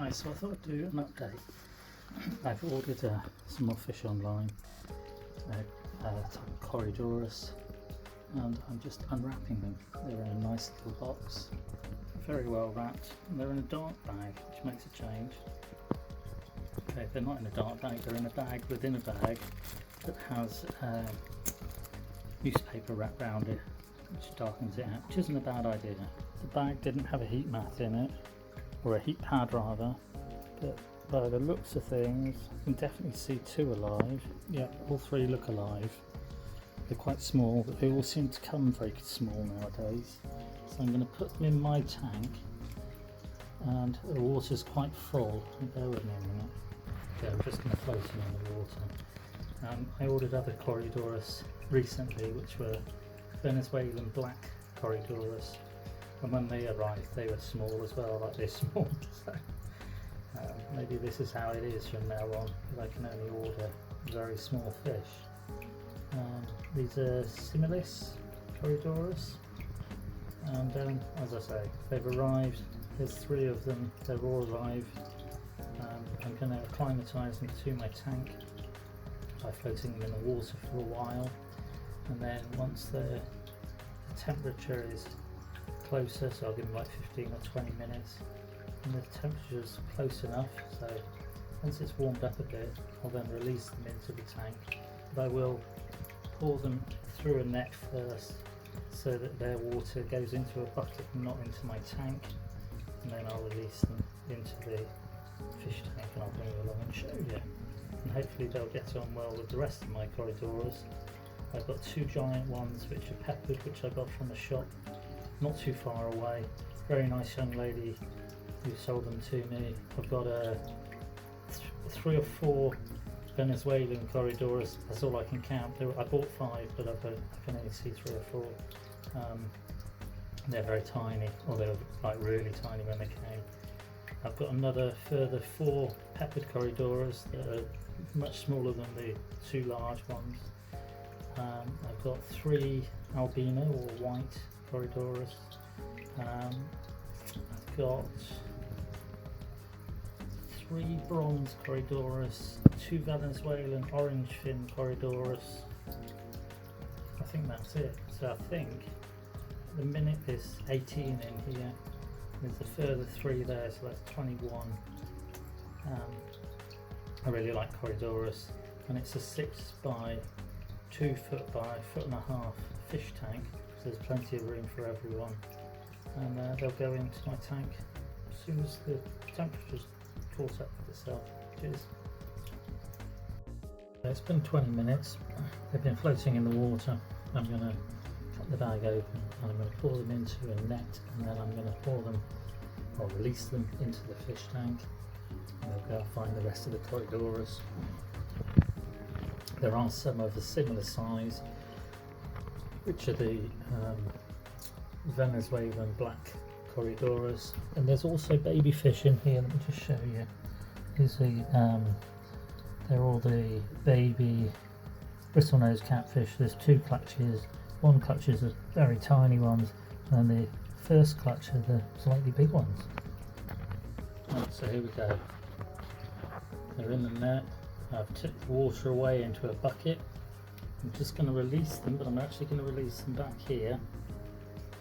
Hi, so I thought I'd do an update. I've ordered some more fish online, type of Corydorus, and I'm just unwrapping them. They're in a nice little box, very well wrapped, and they're in a dark bag, which makes a change. Okay, they're not in a dark bag, they're in a bag within a bag that has newspaper wrapped around it, which darkens it out, which isn't a bad idea. The bag didn't have a heat mat in it, or a heat pad rather, but by the looks of things I can definitely see two alive. Yeah, all three look alive. They're quite small, but they all seem to come very small nowadays. So I'm going to put them in my tank, and the water's quite full. Bear with me a minute. Okay, I'm just going to float them in the water. I ordered other Corydorus recently, which were Venezuelan black Corydorus, and when they arrived they were small as well, like this small. So maybe this is how it is from now on, I can only order very small fish. These are Simillis Corydorus, and as I say, they've arrived. There's 3 of them, they're all alive. I'm going to acclimatise them to my tank by floating them in the water for a while, and then once the temperature is closer, so I'll give them like 15 or 20 minutes, and the temperature's close enough, so once it's warmed up a bit I'll then release them into the tank. But I will pour them through a net first so that their water goes into a bucket and not into my tank, and then I'll release them into the fish tank and I'll bring you along and show you, and hopefully they'll get on well with the rest of my Corydorus. I've got 2 giant ones which are peppered, which I got from the shop not too far away. Very nice young lady who sold them to me. I've got 3 or 4 Venezuelan Corydorus, that's all I can count. I bought 5, but I can only see 3 or 4. They're very tiny, or they were like really tiny when they came. I've got another further 4 peppered Corydorus that are much smaller than the 2 large ones. I've got 3 albino or white Corydorus. I've got 3 bronze Corydorus, 2 Venezuelan orange fin Corydorus. I think that's it. So I think at the minute there's 18 in here. There's a further 3 there, so that's 21. I really like Corydorus, and it's a 6 by 2 foot by 1.5 foot fish tank, so there's plenty of room for everyone, and they'll go into my tank as soon as the temperature's caught up with itself. Cheers. It's been 20 minutes, they've been floating in the water. I'm going to cut the bag open and I'm going to pour them into a net, and then I'm going to pour them, or release them into the fish tank, and they'll go and find the rest of the Corydorus. There are some of a similar size, which are the Venezuelan black Corydorus, and there's also baby fish in here. Let me just show you. They're all the baby bristlenose catfish. There's 2 clutches. One clutch is the very tiny ones, and the first clutch are the slightly big ones. Right, so here we go. They're in the net. I've tipped the water away into a bucket. I'm just going to release them, but I'm actually going to release them back here,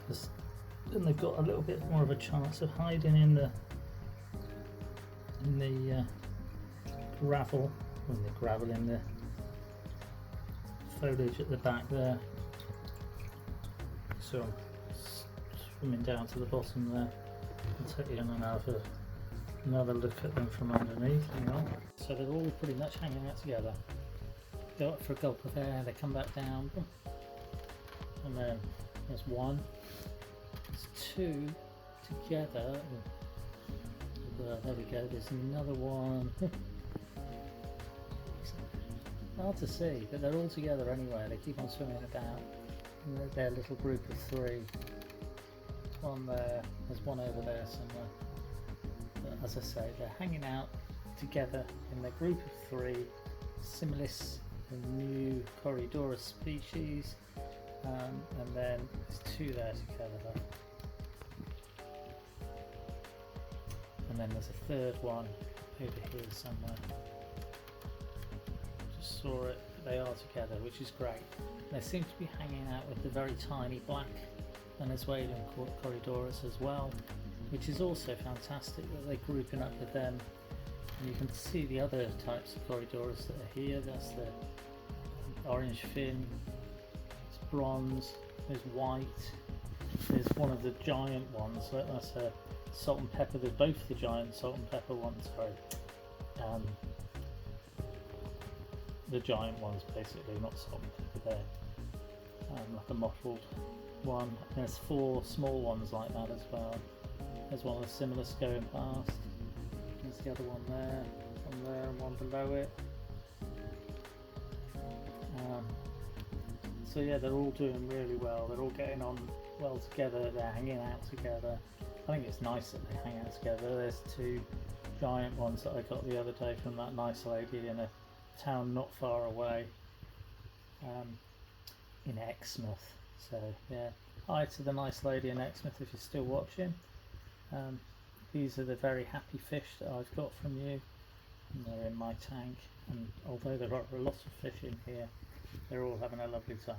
because then they've got a little bit more of a chance of hiding in the gravel, in the foliage at the back there. So I'm swimming down to the bottom there. I'll take you in and have another look at them from underneath. Hang on. So they're all pretty much hanging out together. Go up for a gulp of air, they come back down, and then there's 1, there's 2 together. There we go, there's another one. Hard to see, but they're all together anyway. They keep on swimming about. Their little group of 3. One there, there's 1 over there somewhere. But as I say, they're hanging out together in their group of 3. Simillis, the new Corydorus species, and then there's 2 there together. and then there's a third one over here somewhere. Just saw it, they are together, which is great. They seem to be hanging out with the very tiny black Venezuelan Corydorus as well, which is also fantastic that they're grouping up with them. And you can see the other types of Corydorus that are here. That's the orange fin, it's bronze, there's white, there's one of the giant ones, that's a salt and pepper. There's both the giant salt and pepper ones, sorry. The giant ones basically, not salt and pepper there. Like a mottled one. There's 4 small ones like that as well. There's one of the Simillis going past. There's the other one there, and one below it. So yeah, they're all doing really well. They're all getting on well together. They're hanging out together. I think it's nice that they hang out together. There's 2 giant ones that I got the other day from that nice lady in a town not far away, in Exmouth. So yeah, hi to the nice lady in Exmouth if you're still watching. These are the very happy fish that I've got from you, and they're in my tank, and although there are a lot of fish in here, they're all having a lovely time.